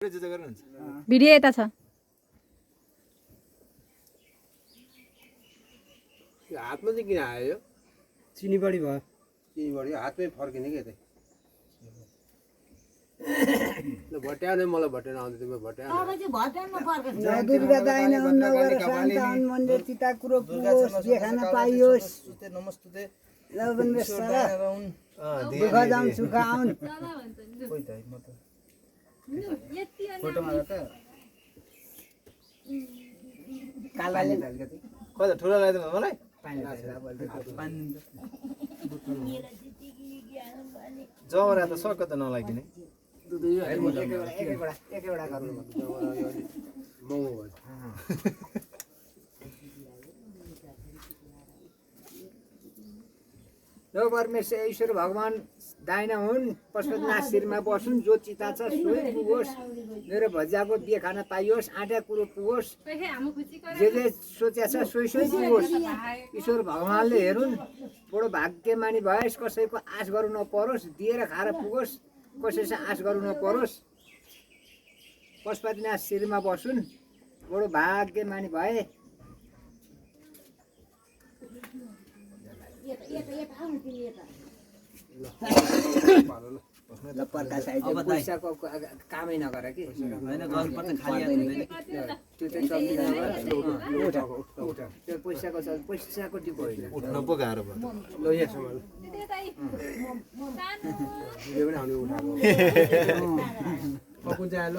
video यता छ हातमा चाहिँ किन आयो यो चिनी बढी भयो चिनी बढ्यो हातमै फर्किने के त्यही ल भट्याउने मलाई भट्याउन आउँदै थियो म भट्याउन दुर्गा दाइना नगर सन्तान मन्दिर चिता कुरो पुगोस् देखान पाइयोस् नमस्ते लवन सरा दुःख जाउँ सुख आउन् कोही त म त फोटोमा त कालाले कता ठुलो लगाइदिनु मलाई जमरा त सक्क त नलागिने एकैवटा गर्नु महँगो भयो जो परमेश्वर ईश्वर भगवान दाइना हुन् पशुपतिनाथ शिरमा बसुन् जो चिता छ सोही पुगोस् मेरो भजियाको बिहे खान पाइयोस् आँटा कुरो पुगोस् जे सोच्या छ सोही सोही पुगोस् ईश्वर भगवानले हेरुन् बडो भाग्यमानी भएस् कसैको आश गर्नु नपरोस् दिएर खाएर पुगोस् कसैसँग आश गर्नु नपरोस् पशुपतिनाथ शिरमा बसुन् बडो भाग्यमानी भए पैसाको कामै नगर कि त्यो पैसाको टिप होइन उठ्न पो गाह्रो भयो ल यहाँसम्म यो पनि हामीले उठाएको कुन चाहिँ आयो ल